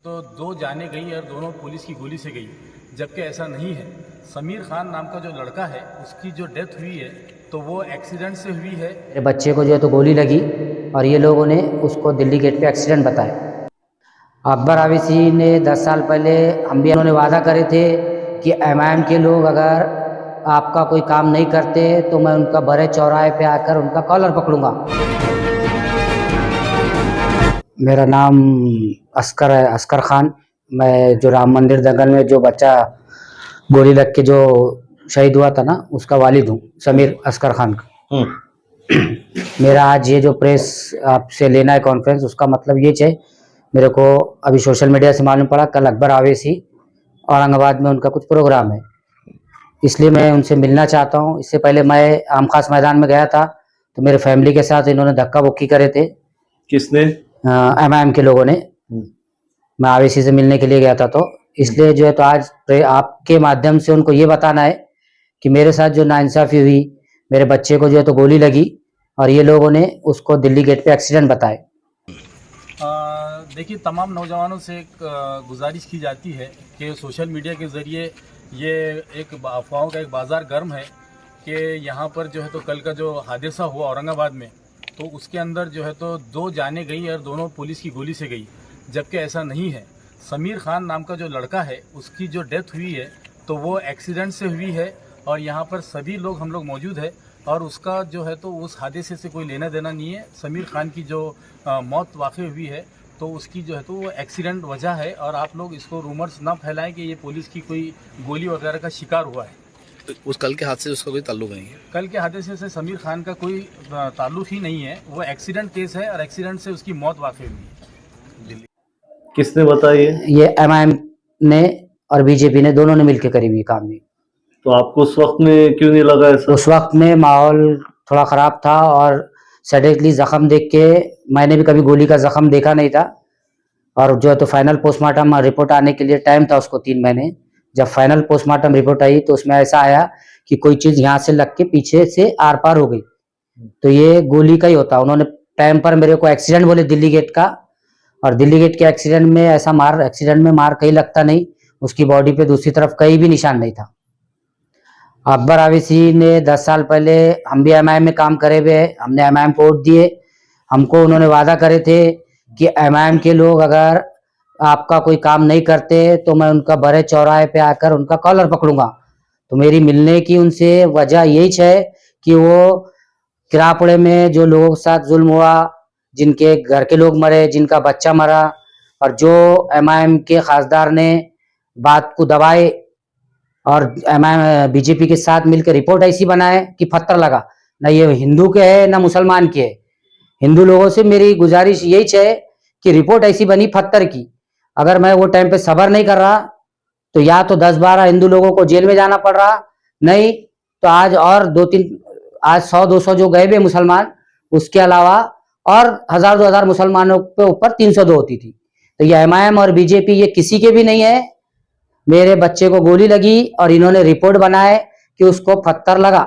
तो दो जाने गई और दोनों पुलिस की गोली से गई, जबकि ऐसा नहीं है। समीर खान नाम का जो लड़का है उसकी जो डेथ हुई है तो वो एक्सीडेंट से हुई है। मेरे बच्चे को जो है तो गोली लगी और ये लोगों ने उसको दिल्ली गेट पे एक्सीडेंट बताया। अकबर आवेसी ने 10 साल पहले हम भी उन्होंने वादा करे थे कि एमआईएम के लोग अगर आपका कोई काम नहीं करते तो मैं उनका बड़े चौराहे पे आकर उनका कॉलर पकड़ूंगा। मेरा नाम अस्कर है, अस्कर खान। मैं जो राम मंदिर दंगल में जो बच्चा गोली लग के जो शहीद हुआ था ना, उसका वालिद हूँ, समीर अस्कर खान का। मेरा आज ये जो प्रेस आपसे लेना है कॉन्फ्रेंस, उसका मतलब ये है, मेरे को अभी सोशल मीडिया से मालूम पड़ा कल अकबर आवेसी औरंगाबाद में उनका कुछ प्रोग्राम है, इसलिए मैं उनसे मिलना चाहता हूँ। इससे पहले मैं आम खास मैदान में गया था तो मेरे फैमिली के साथ इन्होंने धक्का बुक्की करे थे। किसने? एमआईएम के लोगों ने। मैं आवेसी से मिलने के लिए गया था, तो इसलिए जो है तो आज आपके माध्यम से उनको ये बताना है कि मेरे साथ जो नाइंसाफी हुई, मेरे बच्चे को जो है तो गोली लगी और ये लोगों ने उसको दिल्ली गेट पे एक्सीडेंट बताए। देखिए, तमाम नौजवानों से एक गुजारिश की जाती है कि सोशल मीडिया के ज़रिए ये एक अफवाहों का एक बाज़ार गर्म है कि यहाँ पर जो है तो कल का जो हादसा हुआ औरंगाबाद में, तो उसके अंदर जो है तो दो जाने गई और दोनों पुलिस की गोली से गई, जबकि ऐसा नहीं है। समीर खान नाम का जो लड़का है उसकी जो डेथ हुई है तो वो एक्सीडेंट से हुई है और यहाँ पर सभी लोग हम लोग मौजूद है और उसका जो है तो उस हादसे से कोई लेना देना नहीं है। समीर खान की जो मौत वाक़ई हुई है तो उसकी जो है तो वो एक्सीडेंट वजह है और आप लोग इसको रूमर्स ना फैलाएं कि ये पुलिस की कोई गोली वगैरह का शिकार हुआ है। उस कल के हादसे से उसका कोई ताल्लुक नहीं है? कल के हादसे से समीर खान का कोई ताल्लुक ही नहीं है, वो एक्सीडेंट केस है और एक्सीडेंट से उसकी मौत वाक़ई हुई है। दिल्ली किसने बताया ये एमआईएम ने और बीजेपी ने दोनों ने मिलकर करी हुई काम है। तो आपको उस वक्त में क्यों नहीं लगा ऐसा? उस वक्त में माहौल थोड़ा ख़राब था और सडनली ज़ख्म देख के, मैंने भी कभी गोली का ज़ख्म देखा नहीं था, और जो है तो फाइनल पोस्टमार्टम रिपोर्ट आने के लिए टाइम था उसको 3 महीने। जब फाइनल पोस्टमार्टम रिपोर्ट आई तो उसमें ऐसा आया कि कोई चीज़ यहाँ से लग के पीछे से आर पार हो गई, तो ये गोली का ही होता। उन्होंने टाइम पर मेरे को एक्सीडेंट बोले दिल्ली गेट का, और दिल्ली गेट के एक्सीडेंट में ऐसा मार, एक्सीडेंट में मार कहीं लगता नहीं, उसकी बॉडी पे दूसरी तरफ कहीं भी निशान नहीं था। अकबर आवेसी ने 10 साल पहले हम भी एमआईएम में काम करे हुए हैं, हमने एमआईएम को वोट दिए। हमको उन्होंने वादा करे थे कि एमआईएम के लोग अगर आपका कोई काम नहीं करते तो मैं उनका बड़े चौराहे पे आकर उनका कॉलर पकड़ूंगा। तो मेरी मिलने की उनसे वजह यही है कि वो किरापुड़े में जो लोगों के साथ जुल्म हुआ, जिनके घर के लोग मरे, जिनका बच्चा मरा, और जो एमआईएम के खासदार ने बात को दबाए और एमआईएम बीजेपी के साथ मिलकर रिपोर्ट ऐसी बनाए कि पत्थर लगा, ना ये हिंदू के है ना मुसलमान के है। हिंदू लोगों से मेरी गुजारिश यही है कि रिपोर्ट ऐसी बनी पत्थर की। अगर मैं वो टाइम पे सबर नहीं कर रहा तो या तो 10-12 हिंदू लोगों को जेल में जाना पड़ रहा, नहीं तो आज और 2-3, आज 100-200 जो गए हुए मुसलमान, उसके अलावा और 1000-2000 मुसलमानों के ऊपर 302 होती थी। तो ये एमआईएम और बीजेपी ये किसी के भी नहीं है। मेरे बच्चे को गोली लगी और इन्होंने रिपोर्ट बनाए कि उसको पत्थर लगा।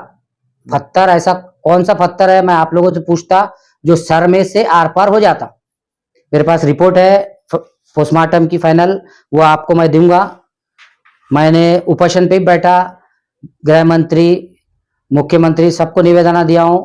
पत्थर ऐसा कौन सा पत्थर है, मैं आप लोगों से पूछता, जो सर में से आर पार हो जाता। मेरे पास रिपोर्ट है पोस्टमार्टम की फाइनल, वो आपको मैं दूंगा। मैंने उपोषण पे बैठा, गृह मंत्री, मुख्यमंत्री, सबको निवेदन दिया हूँ।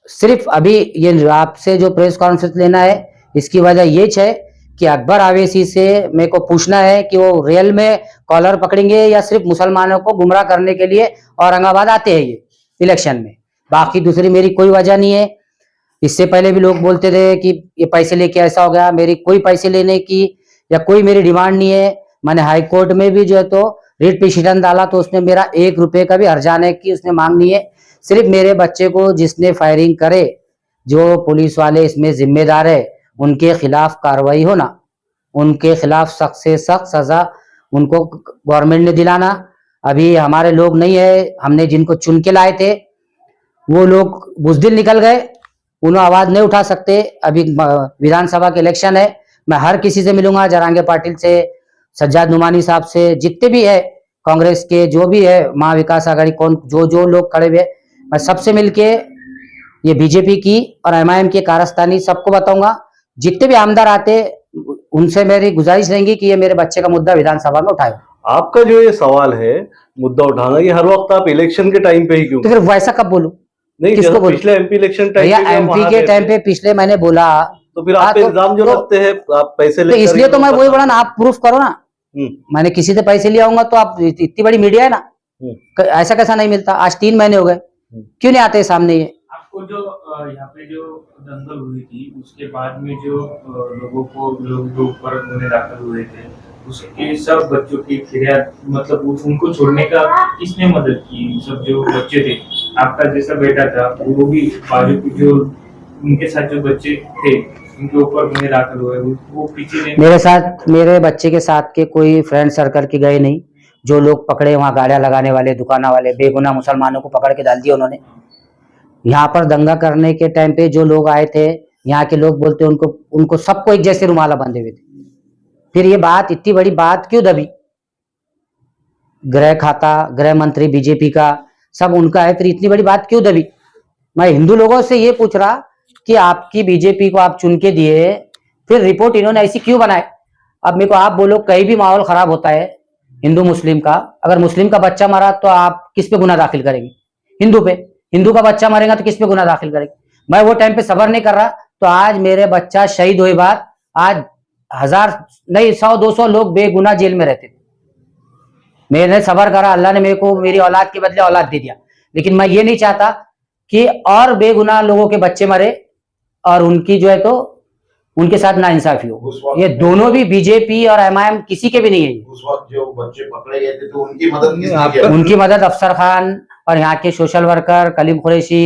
सिर्फ अभी ये आपसे जो प्रेस कॉन्फ्रेंस लेना है, इसकी वजह ये है कि अकबर आवेसी से मेरे को पूछना है कि वो रियल में कॉलर पकड़ेंगे या सिर्फ मुसलमानों को गुमराह करने के लिए औरंगाबाद आते हैं ये इलेक्शन में। बाकी दूसरी मेरी कोई वजह नहीं है। इससे पहले भी लोग बोलते थे कि ये पैसे लेके ऐसा हो गया, मेरी कोई पैसे लेने की या कोई मेरी डिमांड नहीं है। मैंने हाई कोर्ट में भी जो है तो रिट पिटीशन डाला, तो उसने मेरा 1 रुपये का भी हर्जाने की उसने मांग नहीं है। सिर्फ मेरे बच्चे को जिसने फायरिंग करे, जो पुलिस वाले इसमें जिम्मेदार है, उनके खिलाफ कार्रवाई होना, उनके खिलाफ सख्त से सख्त सजा उनको गवर्नमेंट ने दिलाना। अभी हमारे लोग नहीं है, हमने जिनको चुन के लाए थे वो लोग बुजदिल निकल गए, उन्होंने आवाज नहीं उठा सकते। अभी विधानसभा के इलेक्शन है, मैं हर किसी से मिलूंगा, जरांगे पाटिल से, सज्जाद नुमानी साहब से, जितने भी है कांग्रेस के, जो भी है महाविकास आघाड़ी, कौन जो जो लोग खड़े हुए, मैं सबसे मिलके ये बीजेपी की और एमआईएम के कारस्तानी सबको बताऊंगा। जितने भी आमदार आते उनसे मेरी गुजारिश रहेगी कि ये मेरे बच्चे का मुद्दा विधानसभा में उठाए। आपका जो ये सवाल है मुद्दा उठाना, ये हर वक्त आप इलेक्शन के टाइम पे ही क्यों? तो फिर वैसा कब बोलूं? नहीं, किसको जब बोलूं? पिछले एमपी इलेक्शन टाइम भैया पे हम एमपी वहां के गए टाइम थे, पे पिछले मैंने बोला, तो फिर आप पे इल्जाम जो लगते हैं आप पैसे तो लेकर इसलिए तो मैं वही बोला ना, आप प्रूफ करो ना। हम्म, मैंने किसी से पैसे लिया होगा तो आप, इतनी बड़ी मीडिया है ना, ऐसा कैसा नहीं मिलता। आज 3 महीने हो गए, क्यों नहीं आते सामने ये? आपको जो यहाँ पे जो दंगल हुई थी उसके बाद में जो लोगों के ऊपर गुने दाखिल हुए थे, उसके सब बच्चों की फिरियाद, मतलब उनको छोड़ने का किसने मदद की? सब जो बच्चे थे, आपका जैसा बेटा था वो भी बाजू के जो उनके साथ जो बच्चे थे उनके ऊपर गुने दाखिल हुए, वो पीछे नहीं? मेरे साथ, मेरे बच्चे के साथ के कोई फ्रेंड सर्कल के गए नहीं। जो लोग पकड़े वहां गाड़ियां लगाने वाले, दुकाना वाले, बेगुनाह मुसलमानों को पकड़ के डाल दिया उन्होंने। यहाँ पर दंगा करने के टाइम पे जो लोग आए थे, यहाँ के लोग बोलते उनको सबको एक जैसे रुमाला बांधे हुए थे। फिर ये बात, इतनी बड़ी बात क्यों दबी? गृह खाता, गृह मंत्री बीजेपी का सब उनका है, फिर इतनी बड़ी बात क्यों दबी? मैं हिंदू लोगों से ये पूछ रहा कि आपकी बीजेपी को आप चुन के दिए, फिर रिपोर्ट इन्होंने ऐसी क्यों बनाए? अब मेरे को आप बोलो, कहीं भी माहौल खराब होता है हिंदू मुस्लिम का, अगर मुस्लिम का बच्चा मरा तो आप किस पे गुना दाखिल करेंगे? हिंदू पे। हिंदू का बच्चा मरेगा तो किस पे गुना दाखिल करेंगे? मैं वो टाइम पे सबर नहीं कर रहा, तो आज मेरे बच्चा शहीद हुए बाद आज 1000 नहीं 100-200 लोग बेगुनाह जेल में रहते थे। मैंने सबर करा, अल्लाह ने मेरे को मेरी औलाद के बदले औलाद दे दिया, लेकिन मैं ये नहीं चाहता कि और बेगुनाह लोगों के बच्चे मरे और उनकी जो है तो उनके साथ नाइंसाफी हो। ये दोनों भी बीजेपी और एमआईएम किसी के भी नहीं है। उस वक्त जो बच्चे पकड़े गए थे तो उनकी मदद किसने की? उनकी मदद अफसर खान और यहाँ के सोशल वर्कर कलीम कुरैशी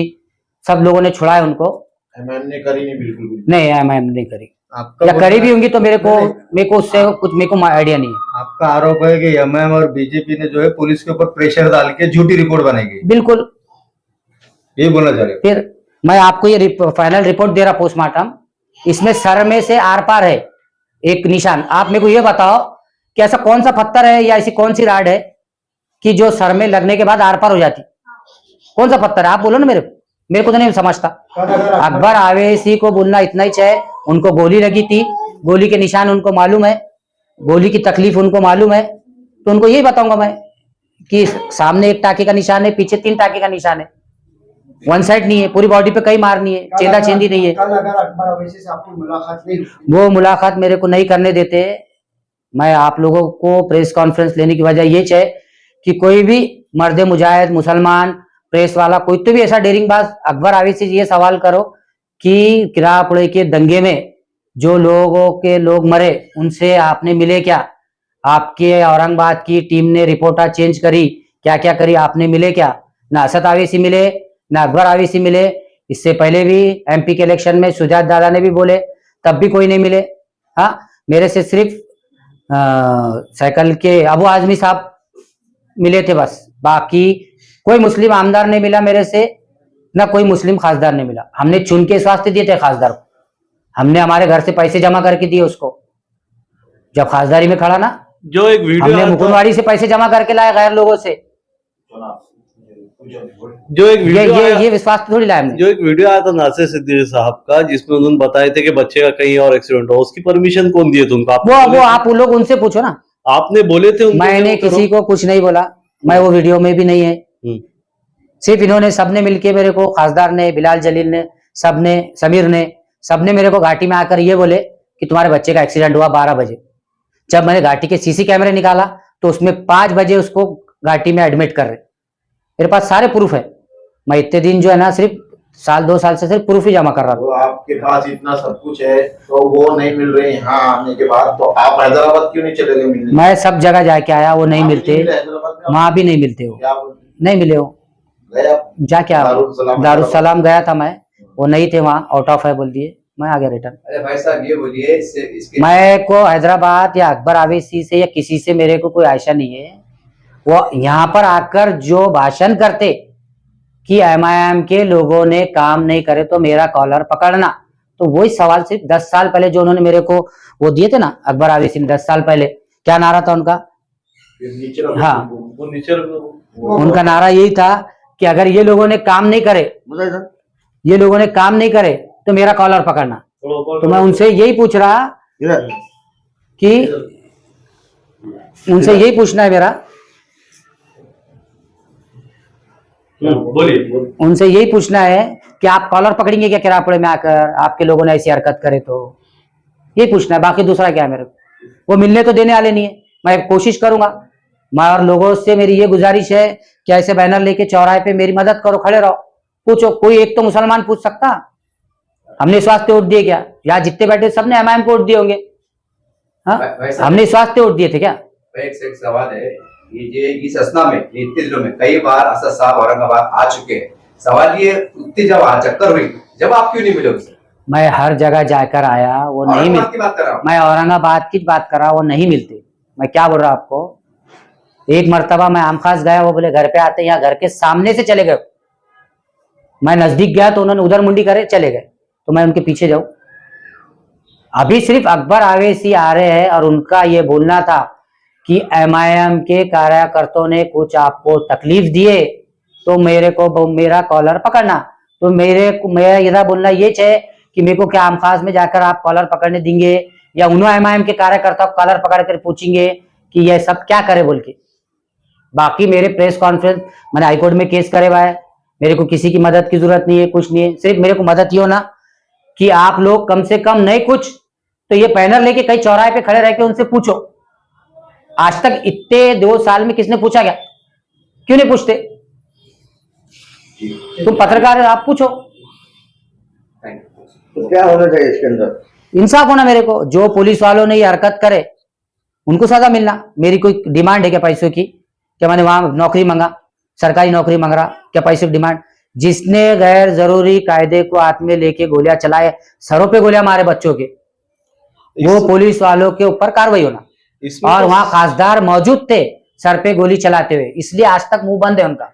सब लोगों ने छुड़ाया उनको। एमएम ने करी नहीं, बिल्कुल भी नहीं, एमआईएम नहीं करी, आपका या करी भी होंगी तो मेरे को उससे कुछ मेरे को आइडिया नहीं है। आपका आरोप है कि एमएम और बीजेपी ने जो है पुलिस के ऊपर प्रेशर डाल के झूठी रिपोर्ट बनाई गई, बिल्कुल, ये बोलना चाह रहे हो? फिर मैं आपको ये फाइनल रिपोर्ट दे रहा पोस्टमार्टम, इसमें सर में से आर पार है एक निशान। आप मेरे को ये बताओ कि ऐसा कौन सा पत्थर है या ऐसी कौन सी राड है कि जो सर में लगने के बाद आर पार हो जाती? कौन सा पत्थर है? आप बोलो ना, मेरे को तो नहीं समझता। अकबर आवेसी को बोलना इतना ही चाहिए, उनको गोली लगी थी, गोली के निशान उनको मालूम है, गोली की तकलीफ उनको मालूम है, तो उनको यही बताऊंगा मैं कि सामने एक टाके का निशान है, पीछे 3 टाके का निशान है, वन साइड नहीं है, पूरी बॉडी पे कई मार नहीं है, चेंदा चेंदी नहीं है। कल अगर अकबर अवैसी से आपकी मुलाकात नहीं हुई, वो मुलाकात मेरे को नहीं करने देते। मैं आप लोगों को प्रेस कॉन्फ्रेंस लेने की वजह ये है कि कोई भी मर्द मुजाहिद, मुसलमान, प्रेस वाला, कोई तो भी ऐसा डेरिंगबाज अकबर आवेसी से ये सवाल करो कि किरापुड़े के दंगे में जो लोग मरे उनसे आपने मिले क्या? आपके औरंगाबाद की टीम ने रिपोर्टा चेंज करी, क्या क्या करी, आपने मिले क्या? ना असद आवेसी मिले, ना अकबर आवेसी मिले। इससे पहले भी एमपी के इलेक्शन में सुजात दादा ने भी बोले, तब भी कोई नहीं मिले। हाँ, मेरे से सिर्फ साइकिल के अबू आजमी साहब मिले थे बस, बाकी कोई मुस्लिम आमदार नहीं मिला मेरे से, ना कोई मुस्लिम खासदार नहीं मिला। हमने चुन के इस वास्ते दिए थे खासदार को, हमने हमारे घर से पैसे जमा करके दिए उसको, जब खासदारी में खड़ा ना, जो एक वीडियो हमने आया था, मुकुंदवाड़ी से पैसे जमा करके लाए गैर लोगों से। जो एक वीडियो आया, ये विश्वास तो थोड़ी लाया हमने। जो एक वीडियो आया था नासिर सिद्दीकी साहब का, जिसमें उन्होंने बताए थे कि बच्चे का कहीं और एक्सीडेंट हो, उसकी परमिशन कौन दिए थे उनको? वो आप लोग उनसे पूछो ना, आपने बोले थे उनको? मैंने किसी को कुछ नहीं बोला, मैं वो वीडियो में भी नहीं है। सिर्फ इन्होंने सबने मिलके मेरे को, खासदार ने, बिलाल जलील ने, सबने, समीर ने, सबने मेरे को घाटी में आकर ये बोले कि तुम्हारे बच्चे का एक्सीडेंट हुआ 12 बजे। जब मैंने घाटी के सीसी कैमरे निकाला तो उसमें 5 बजे उसको घाटी में एडमिट कर रहे। मेरे पास सारे प्रूफ है। मैं इतने दिन जो है ना, सिर्फ 1-2 साल से सिर्फ प्रूफ ही जमा कर रहा था। तो आपके पास इतना सब कुछ है तो वो नहीं मिल रहे यहाँ आने के बाद, तो आप हैदराबाद क्यों नहीं चले गए मिलने? मैं सब जगह जाके आया, वो नहीं मिलते, हैदराबाद में वहां भी नहीं मिलते, वो क्या बोलते? नहीं मिले। वो गए आप? जाके आया, दारुसलाम गया था मैं, वो नहीं थे वहाँ, आउट ऑफ है बोल दिए, मैं आ गया रिटर्न। अरे भाई साहब ये बोलिए, इसके मैं को हैदराबाद या अकबर आवेसी से या किसी से मेरे को कोई आशा नहीं है। वो यहाँ पर आकर जो भाषण करते कि एमआईएम के लोगों ने काम नहीं करे तो मेरा कॉलर पकड़ना, तो वही सवाल सिर्फ 10 साल पहले जो उन्होंने मेरे को वो दिए थे ना, अकबर आवेसी ने 10 साल पहले, क्या नारा था उनका? हाँ, वो नीचे उनका नारा यही था कि अगर ये लोगों ने काम नहीं करे, ये लोगों ने काम नहीं करे तो मेरा कॉलर पकड़ना। तो मैं उनसे यही पूछ रहा कि उनसे यही पूछना है मेरा, बोलिए। उनसे यही पूछना है कि आप कॉलर पकड़ेंगे क्या केरापुड़े में आकर, आपके लोगों ने ऐसी हरकत करे तो? यही पूछना है, बाकी दूसरा क्या है मेरे को। वो मिलने तो देने वाले नहीं है, मैं कोशिश करूंगा। मैं और लोगों से मेरी ये गुजारिश है कि ऐसे बैनर लेके चौराहे पे मेरी मदद करो, खड़े रहो, पूछो। कोई एक तो मुसलमान पूछ सकता, हमने इस वास्ते वोट दिए क्या? यहाँ जितने बैठे सबने एमआईएम को वोट दिए होंगे, हाँ? हमने इस वास्ते वोट दिए थे क्या? एक सवाल है, ये इस असना में इतने दिनों में कई बार असद साहब औरंगाबाद आ चुके हैं। सवाल ये उतनी जब चक्कर हुई, जब आप क्यों नहीं मिले उससे? मैं हर जगह जाकर आया, वो नहीं मिलते। की बात कर रहा हूँ मैं औरंगाबाद की बात कर रहा हूँ, वो नहीं मिलते। मैं क्या बोल रहा हूँ आपको, एक मर्तबा मैं आम खास गया, वो बोले घर पे आते, यहाँ घर के सामने से चले गए। मैं नजदीक गया तो उन्होंने उधर मुंडी करे चले गए, तो मैं उनके पीछे जाऊं? अभी सिर्फ अकबर आवेसी आ रहे हैं और उनका ये बोलना था कि एमआईएम के कार्यकर्ताओं ने कुछ आपको तकलीफ दिए तो मेरे को मेरा कॉलर पकड़ना। तो मेरा यदा बोलना ये है कि मेरे को क्या आम खास में जाकर आप कॉलर पकड़ने देंगे, या उन्होंने एमआईएम के कार्यकर्ता को कॉलर पकड़ कर पूछेंगे कि ये सब क्या करे बोल के। बाकी मेरे प्रेस कॉन्फ्रेंस, मैंने हाईकोर्ट में केस करे हुआ है, मेरे को किसी की मदद की जरूरत नहीं है, कुछ नहीं है। सिर्फ मेरे को मदद ये हो ना कि आप लोग कम से कम नहीं कुछ तो ये बैनर लेके कई चौराहे पे खड़े रह के उनसे पूछो। आज तक इतने 2 साल में किसने पूछा क्या? क्यों नहीं पूछते? तुम पत्रकार हो, आप पूछो। तो क्या होना चाहिए इसके अंदर? इंसाफ होना मेरे को। जो पुलिस वालों ने ये हरकत करे उनको सजा मिलना। मेरी कोई डिमांड है क्या पैसों की? क्या मैंने वहां नौकरी मांगा, सरकारी नौकरी मांग रहा, क्या पैसों की डिमांड? जिसने गैर जरूरी कायदे को हाथ में लेके गोलियां चलाए, सरों पे गोलियां मारे बच्चों के, वो पुलिस वालों के ऊपर कार्रवाई होना। और वहां खासदार मौजूद थे सर पे गोली चलाते हुए, इसलिए आज तक मुंह बंद है उनका।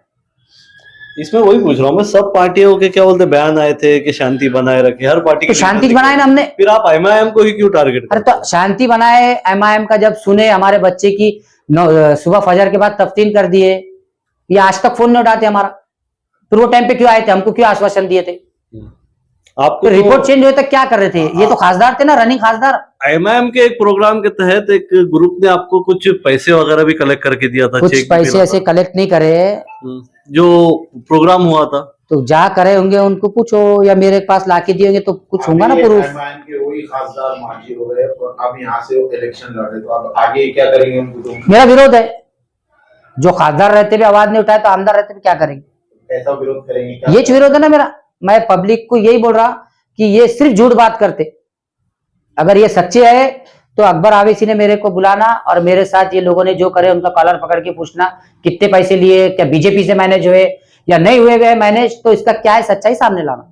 इसमें वही पूछ रहा हूँ मैं, सब पार्टियों के क्या बोलते बयान आए थे कि शांति बनाए रखे, हर पार्टी तो शांति बनाए ना हमने, फिर आप एमआईएम को ही क्यों टारगेट अरे तो शांति बनाए। एमआईएम का जब सुने हमारे बच्चे की सुबह फजर के बाद तफ्तीन कर दिए, ये आज तक फोन नहीं उठाते हमारा। फिर वो टाइम पे क्यों आए थे, हमको क्यों आश्वासन दिए थे? आपको तो रिपोर्ट चेंज हुए तक क्या कर रहे थे? ये तो खासदार थे ना, रनिंग खासदार। एमआईएम के एक प्रोग्राम के तहत एक ग्रुप ने आपको कुछ पैसे वगैरह भी कलेक्ट करके दिया था, कुछ चेक पैसे ऐसे कलेक्ट नहीं करे जो प्रोग्राम हुआ था। तो जा करे होंगे, उनको पूछो, या मेरे पास लाके दिए होंगे तो कुछ होगा ना प्रूफ। एमआईएम के वही खासदार मांझी हो गए और अब यहाँ से वो इलेक्शन लड़ रहे, तो अब आगे क्या करेंगे उनको? तो मेरा विरोध है। जो खासदार रहते भी आवाज नहीं उठाए तो आमदार रहते भी क्या करेंगे? कैसा विरोध करेंगे? क्या ये विरोध है ना मेरा। मैं पब्लिक को यही बोल रहा कि ये सिर्फ झूठ बात करते। अगर ये सच्चे है तो अकबर आवेसी ने मेरे को बुलाना और मेरे साथ ये लोगों ने जो करे उनका कॉलर पकड़ के पूछना कितने पैसे लिए, क्या बीजेपी से मैनेज हुए या नहीं हुए मैनेज, तो इसका क्या है सच्चाई सामने लाना।